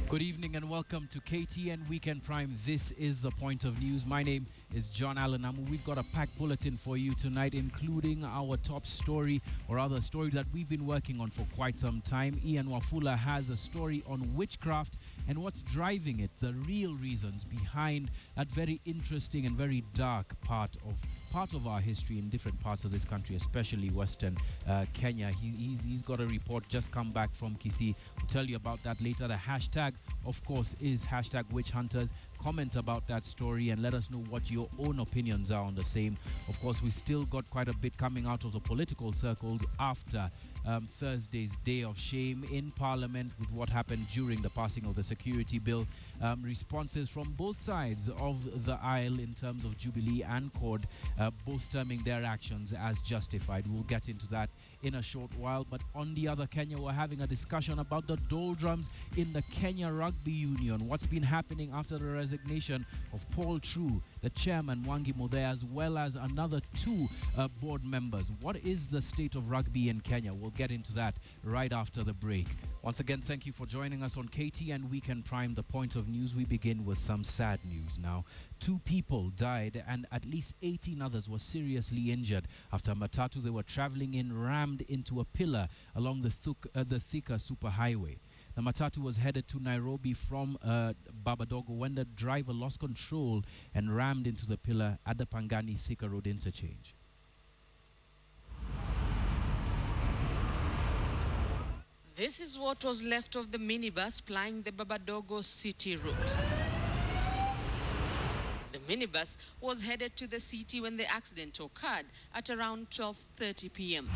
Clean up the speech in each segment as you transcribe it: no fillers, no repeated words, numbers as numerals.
Good evening and welcome to KTN Weekend Prime. This is the point of news. My name is John Lamu. We've got a packed bulletin for you tonight, including our top story, or rather a story that we've been working on for quite some time. Ian Wafula has a story on witchcraft and what's driving it, the real reasons behind that very interesting and very dark part of our history in different parts of this country, especially Western Kenya. He's got a report just come back from Kisii. We'll tell you about that later. The hashtag, of course, is hashtag witch hunters. Comment about that story and let us know what your own opinions are on the same. Of course, we still got quite a bit coming out of the political circles after Thursday's day of shame in Parliament with what happened during the passing of the security bill. Responses from both sides of the aisle in terms of Jubilee and CORD, both terming their actions as justified. We'll get into that in a short while. But on the other Kenya, we're having a discussion about the doldrums in the Kenya Rugby Union. What's been happening after the resignation of Paul True, the chairman, Mwangi Muthee, as well as another two board members. What is the state of rugby in Kenya? We'll get into that right after the break. Once again, thank you for joining us on KTN Weekend Prime, the point of news. We begin with some sad news now. 2 people died and at least 18 others were seriously injured after a matatu they were traveling in rammed into a pillar along the Thika Superhighway. The matatu was headed to Nairobi from Babadogo when the driver lost control and rammed into the pillar at the Pangani Thika Road interchange. This is what was left of the minibus plying the Babadogo city route. The minibus was headed to the city when the accident occurred at around 12:30 p.m.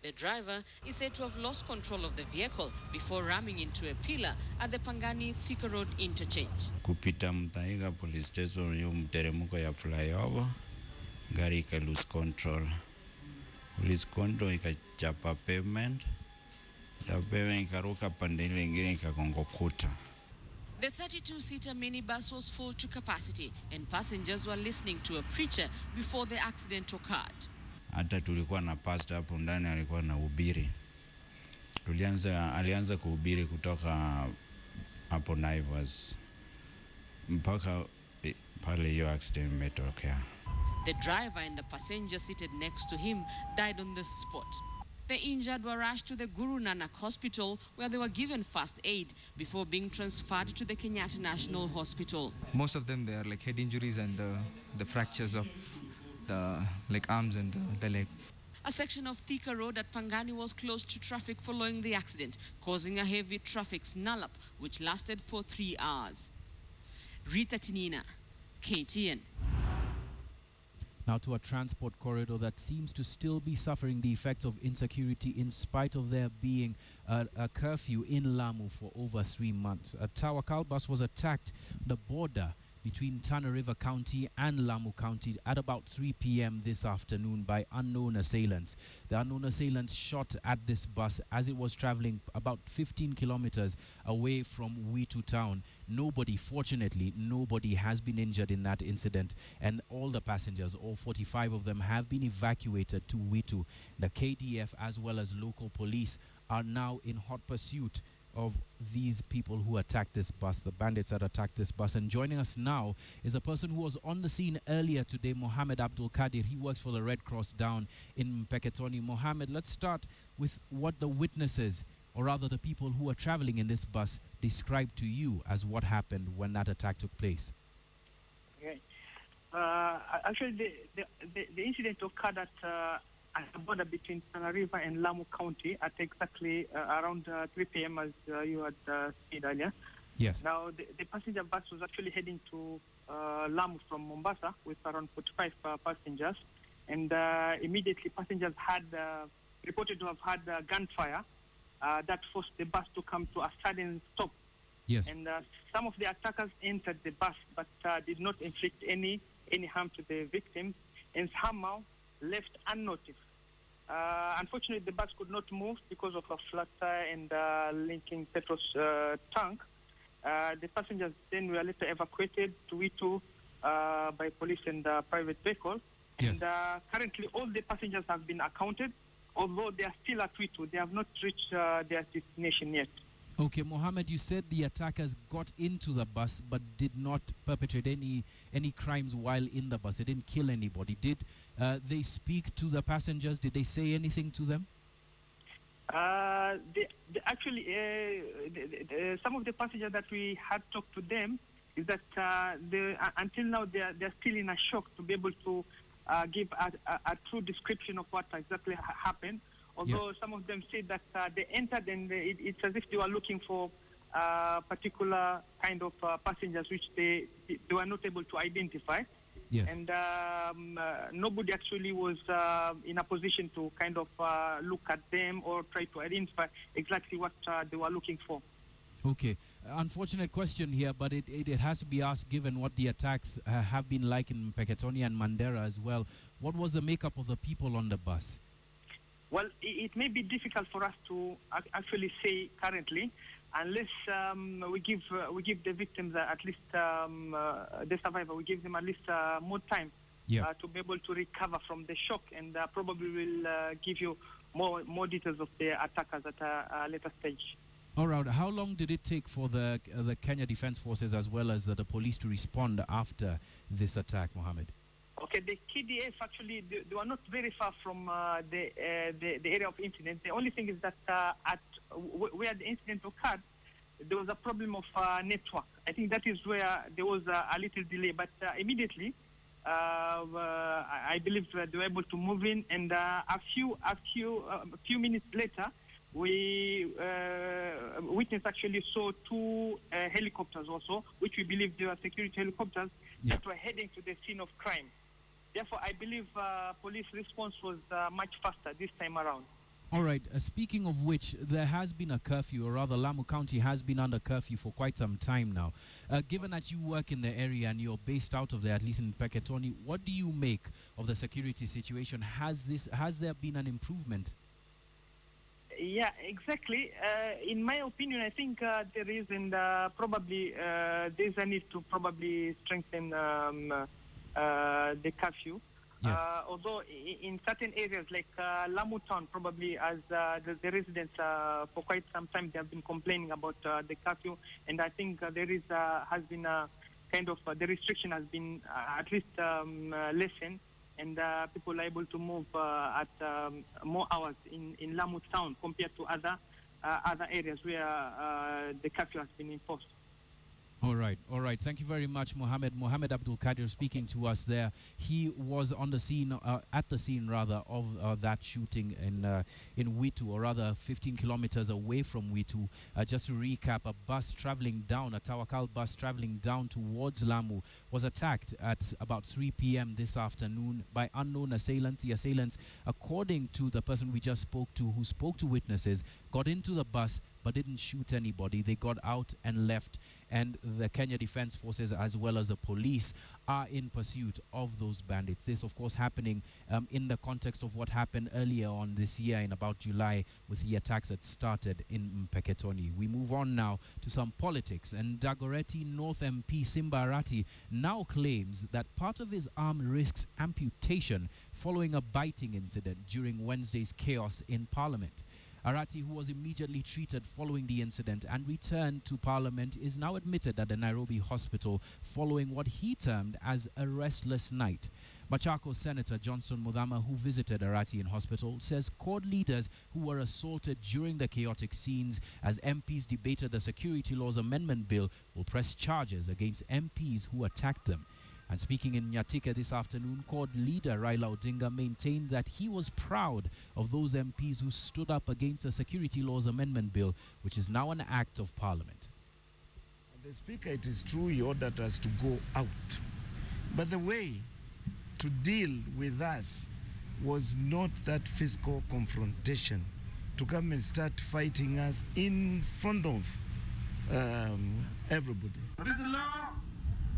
The driver is said to have lost control of the vehicle before ramming into a pillar at the Pangani Thika Road interchange. Kupita Mtaiga police station yu mteremko ya flyover, gari ika lose control. Lose control ikachapa pavement. The 32-seater minibus was full to capacity and passengers were listening to a preacher before the accident occurred. Hata tulikuwa na pastor hapo ndani alikuwa na ubiri. Alianza kuhubiri kutoka hapo Naivas mpaka pale hiyo accident imetokea. The driver and the passenger seated next to him died on the spot. The injured were rushed to the Guru Nanak Hospital where they were given first aid before being transferred to the Kenyan National Hospital. Most of them, they are like head injuries and the fractures of the arms and the leg. A section of Thika Road at Pangani was closed to traffic following the accident, causing a heavy traffic snarl-up which lasted for 3 hours. Rita Tinina, KTN. Now to a transport corridor that seems to still be suffering the effects of insecurity in spite of there being a curfew in Lamu for over 3 months. A Tawakal bus was attacked on the border between Tana River County and Lamu County at about 3 p.m. this afternoon by unknown assailants. The unknown assailants shot at this bus as it was traveling about 15 kilometers away from Witu town. Fortunately, nobody has been injured in that incident, and all the passengers, all 45 of them, have been evacuated to Witu. The KDF as well as local police are now in hot pursuit of these people who attacked this bus, the bandits that attacked this bus. And joining us now is a person who was on the scene earlier today, Mohammed Abdul Kadir. He works for the Red Cross down in Mpeketoni. Mohammed, let's start with what the witnesses, or rather the people who were traveling in this bus, described to you as what happened when that attack took place. Okay. Actually, the incident occurred at the border between Tana River and Lamu County at exactly around 3 p.m. as you had said earlier. Yes. Now, the passenger bus was actually heading to Lamu from Mombasa with around 45 passengers. And immediately passengers had reported to have had gunfire that forced the bus to come to a sudden stop. Yes. And some of the attackers entered the bus but did not inflict any harm to the victims and somehow left unnoticed. Unfortunately, the bus could not move because of a flat tire and linking petrol tank. The passengers then were later evacuated to Witu by police and private vehicle. Yes. And currently, all the passengers have been accounted, although they are still at Witu. They have not reached their destination yet. Okay, Mohammed, you said the attackers got into the bus but did not perpetrate any crimes while in the bus. They didn't kill anybody. Did they speak to the passengers? Did they say anything to them? Actually, some of the passengers that we had talked to them is that until now they're still in a shock to be able to give a true description of what exactly happened. Although some of them said that they entered and it's as if they were looking for particular kind of passengers which they were not able to identify. Yes. And nobody actually was in a position to kind of look at them or try to identify exactly what they were looking for. Okay. Unfortunate question here, but it has to be asked given what the attacks have been like in Mpeketoni and Mandera as well. What was the makeup of the people on the bus? Well, it may be difficult for us to actually say currently, unless we give the victims at least the survivor. We give them at least more time to be able to recover from the shock, and probably will give you more details of the attackers at a later stage. All right. How long did it take for the Kenya Defense Forces as well as the police to respond after this attack, Mohammed? Okay, the KDF actually they were not very far from the area of incident. The only thing is that where the incident occurred, there was a problem of network. I think that is where there was a little delay. But immediately, I believe they were able to move in, and a few minutes later, we witness actually saw two helicopters also, which we believe they were security helicopters that were heading to the scene of crime. Therefore, I believe police response was much faster this time around. All right. Speaking of which, there has been a curfew, or rather Lamu County has been under curfew for quite some time now. Given that you work in the area and you're based out of there, at least in Mpeketoni, what do you make of the security situation? Has there been an improvement? Yeah, exactly. In my opinion, I think there is, and probably there's a need to probably strengthen the curfew. Yes. Although in certain areas like Lamu town, probably as the residents for quite some time they have been complaining about the curfew, and I think there is has been a kind of the restriction has been at least lessened, and people are able to move at more hours in Lamu town compared to other areas where the curfew has been enforced. All right. Thank you very much, Mohammed. Mohammed Abdul Qadir speaking to us there. He was on the scene, at the scene rather, of that shooting in Witu, or rather 15 kilometers away from Witu. Just to recap, a bus traveling down, a Tawakal bus traveling down towards Lamu, was attacked at about 3 p.m. this afternoon by unknown assailants. The assailants, according to the person we just spoke to, who spoke to witnesses, got into the bus but didn't shoot anybody. They got out and left, and the Kenya Defense Forces as well as the police are in pursuit of those bandits. This, of course, happening in the context of what happened earlier on this year in about July with the attacks that started in Mpeketoni. We move on now to some politics, and Dagoretti North MP Simba Arati now claims that part of his arm risks amputation following a biting incident during Wednesday's chaos in Parliament. Arati, who was immediately treated following the incident and returned to Parliament, is now admitted at the Nairobi hospital following what he termed as a restless night. Machakos Senator Johnson Muthama, who visited Arati in hospital, says CORD leaders who were assaulted during the chaotic scenes as MPs debated the Security Laws Amendment Bill will press charges against MPs who attacked them. And speaking in Nyatika this afternoon, CORD leader Raila Odinga maintained that he was proud of those MPs who stood up against the Security Laws Amendment Bill, which is now an act of Parliament. The Speaker, it is true, he ordered us to go out. But the way to deal with us was not that physical confrontation, to come and start fighting us in front of everybody. This law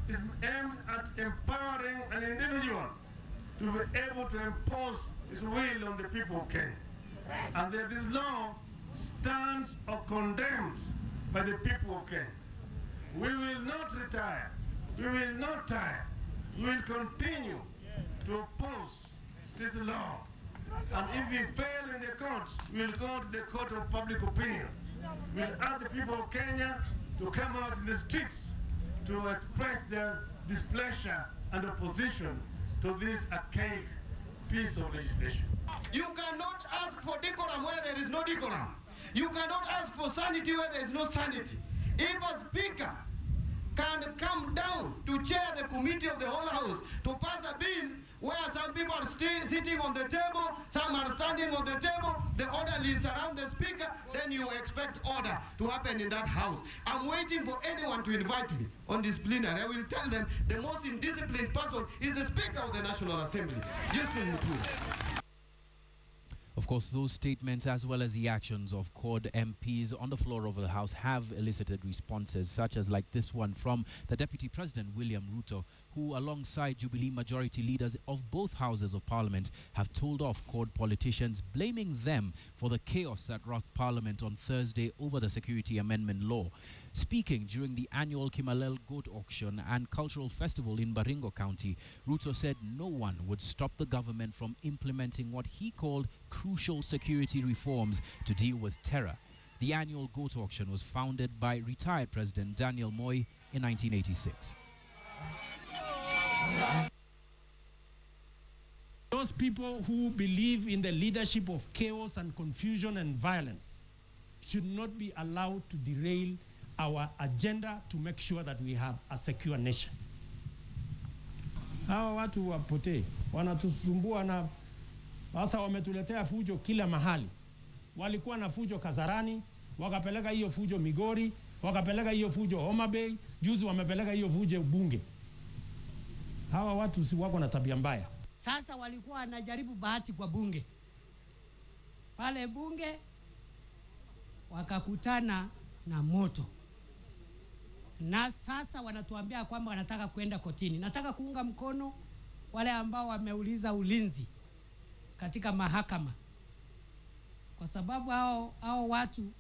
is aimed at empowering an individual to be able to impose his will on the people of Kenya. And that this law stands or condemns by the people of Kenya. We will not retire. We will not tire. We will continue to oppose this law. And if we fail in the courts, we will go to the court of public opinion. will ask the people of Kenya to come out in the streets to express their displeasure and opposition to this archaic piece of legislation. You cannot ask for decorum where there is no decorum. You cannot ask for sanity where there is no sanity. If a speaker can come down to chair the committee of the whole house to pass a bill where some people are still sitting on the table, some are standing on the table, the orderly is around the speaker, then you expect order to happen in that house. I'm waiting for anyone to invite me on this plenary. I will tell them the most indisciplined person is the Speaker of the National Assembly, Jason Muturi. Of course, those statements as well as the actions of CORD MPs on the floor of the House have elicited responses, such as like this one from the Deputy President, William Ruto, who alongside Jubilee majority leaders of both houses of Parliament have told off CORD politicians, blaming them for the chaos that rocked Parliament on Thursday over the Security Amendment Law. Speaking during the annual Kimalel Goat Auction and Cultural Festival in Baringo County, Ruto said no one would stop the government from implementing what he called crucial security reforms to deal with terror. The annual Goat Auction was founded by retired President Daniel Moi in 1986. Those people who believe in the leadership of chaos and confusion and violence should not be allowed to derail our agenda to make sure that we have a secure nation. Hawa watu wapotee, wanatusumbua na sasa wametuletea fujo kila mahali. Walikuwa na fujo Kasarani, wakapeleka hiyo fujo Migori, wakapeleka hiyo fujo Homa Bay, juzi wamepeleka hiyo fujo Bunge. Hawa watu si wako na tabia mbaya. Sasa walikuwa wanajaribu bahati kwa bunge. Pale bunge wakakutana na moto. Na sasa wanatuambia kwamba wanataka kwenda kotini. Nataka kuunga mkono wale ambao wameuliza ulinzi katika mahakama. Kwa sababu hao watu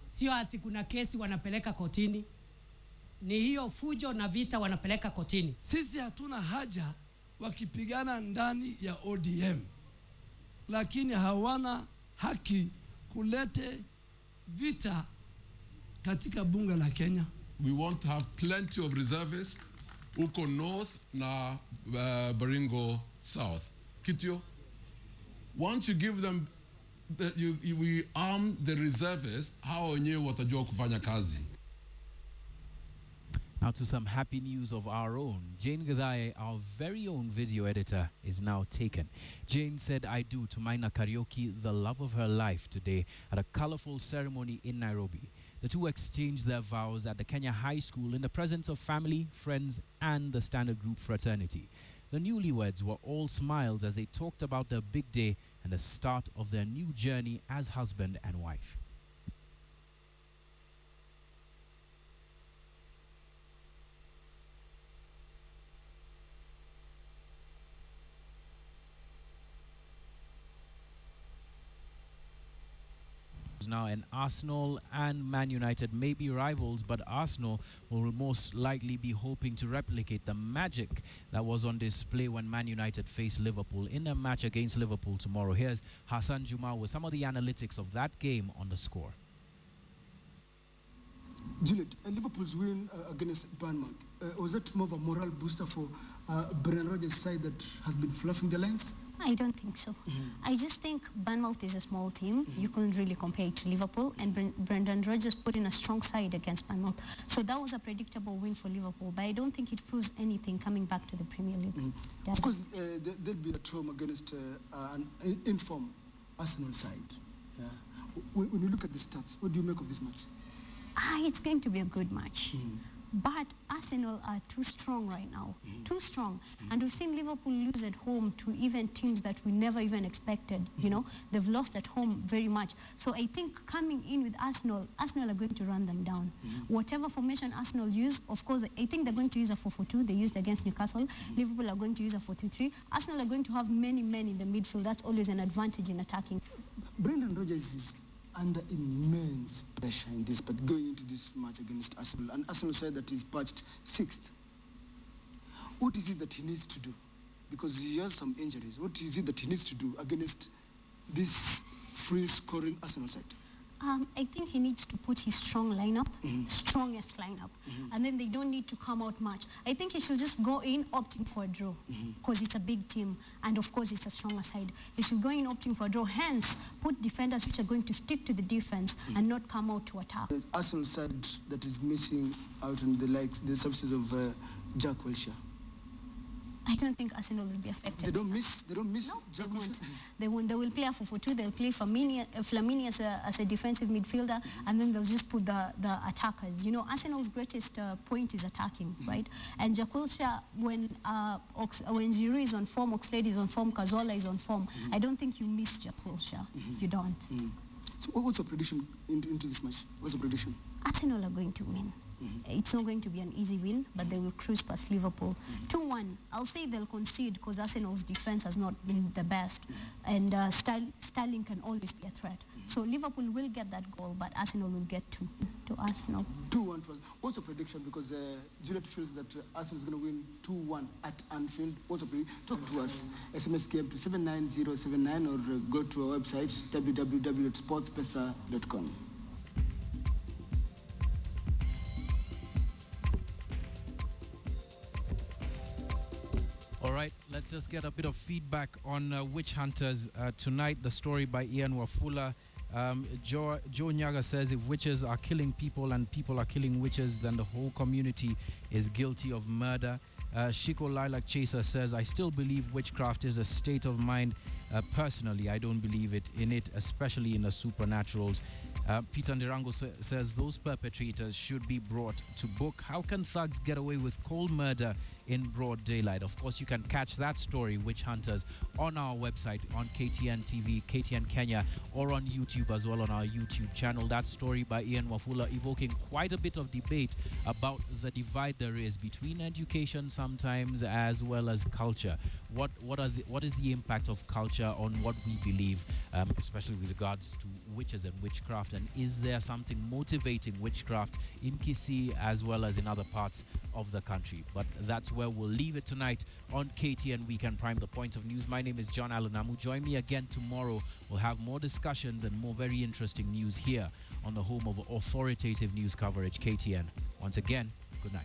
sio ati kuna kesi wanapeleka kotini. Ni hiyo fujo na vita wanapeleka kotini. Sisi hatuna haja wakipigana ndani ya ODM. Lakini hawana haki kulete vita katika bunge la Kenya. We want to have plenty of reservists uko north na Baringo south. Kitio, once you give them we arm the reservists, hao wenyewe watajua kufanya kazi. Now to some happy news of our own. Jane Gadhaye, our very own video editor, is now taken. Jane said "I do" to Maina Karaoke, the love of her life, today at a colorful ceremony in Nairobi. The two exchanged their vows at the Kenya High School in the presence of family, friends, and the standard group fraternity. The newlyweds were all smiles as they talked about their big day and the start of their new journey as husband and wife. Now, and Arsenal and Man United may be rivals, but Arsenal will most likely be hoping to replicate the magic that was on display when Man United faced Liverpool in a match against Liverpool tomorrow. Here's Hassan Juma with some of the analytics of that game on the score. Juliet, Liverpool's win against Bournemouth, was that more of a morale booster for Brendan Rodgers' side that has been fluffing the lines? I don't think so. I just think Bournemouth is a small team. You couldn't really compare it to Liverpool, and Brendan Rodgers put in a strong side against Bournemouth. So that was a predictable win for Liverpool, but I don't think it proves anything coming back to the Premier League. Because there'll be a home against an in-form Arsenal side. Yeah. When you look at the stats, what do you make of this match? It's going to be a good match. But Arsenal are too strong right now, too strong. And we've seen Liverpool lose at home to even teams that we never even expected, you know. They've lost at home very much. So I think coming in with Arsenal are going to run them down. Whatever formation Arsenal use, of course, I think they're going to use a 4-4-2. They used against Newcastle. Liverpool are going to use a 4-2-3. Arsenal are going to have many men in the midfield. That's always an advantage in attacking. Brendan Rodgers is under immense pressure in this, but going into this match against Arsenal, and Arsenal said that he's patched 6th. What is it that he needs to do? Because he has some injuries. What is it that he needs to do against this free-scoring Arsenal side? I think he needs to put his strong lineup, strongest lineup, and then they don't need to come out much. I think he should just go in opting for a draw, because it's a big team, and of course it's a stronger side. He should go in opting for a draw, hence put defenders which are going to stick to the defense and not come out to attack. The Arsenal side that is missing out on the services of Jack Wilshere. I don't think Arsenal will be affected. They don't miss No, Jack they Wilshere? won't. They won't. They will play a 4-4-2. They'll play Flamini as a defensive midfielder, and then they'll just put the attackers. You know, Arsenal's greatest point is attacking, right? And Jack Wilshere, when Giroud is on form, Oxlade is on form, Cazorla is on form, I don't think you miss Jack Wilshere. You don't. So what's your prediction into this match? What's your prediction? Arsenal are going to win. It's not going to be an easy win, but they will cruise past Liverpool. 2-1. I'll say they'll concede because Arsenal's defense has not been the best, and Sterling can always be a threat. So Liverpool will get that goal, but Arsenal will get to Arsenal. 2-1 to us. What's your prediction? Because Juliet feels that Arsenal is going to win 2-1 at Anfield. What's your prediction? Talk to us. SMS game to 79079 or go to our website www.sportspesa.com. All right, let's just get a bit of feedback on Witch Hunters tonight. The story by Ian Wafula. Joe Nyaga says if witches are killing people and people are killing witches, then the whole community is guilty of murder. Shiko Lilac Chaser says, I still believe witchcraft is a state of mind. Personally, I don't believe in it, especially in the supernaturals. Peter Ndirango says those perpetrators should be brought to book. How can thugs get away with cold murder in broad daylight? Of course, you can catch that story, Witch Hunters, on our website, on KTN TV, KTN Kenya, or on YouTube as well, on our YouTube channel. That story by Ian Wafula evoking quite a bit of debate about the divide there is between education sometimes as well as culture. What is the impact of culture on what we believe, especially with regards to witches and witchcraft, and is there something motivating witchcraft in Kisii as well as in other parts of the country? But that's where we'll leave it tonight on KTN Weekend Prime, the point of news. My name is John Alanamu. Join me again tomorrow. We'll have more discussions and more very interesting news here on the home of authoritative news coverage, KTN. Once again, good night.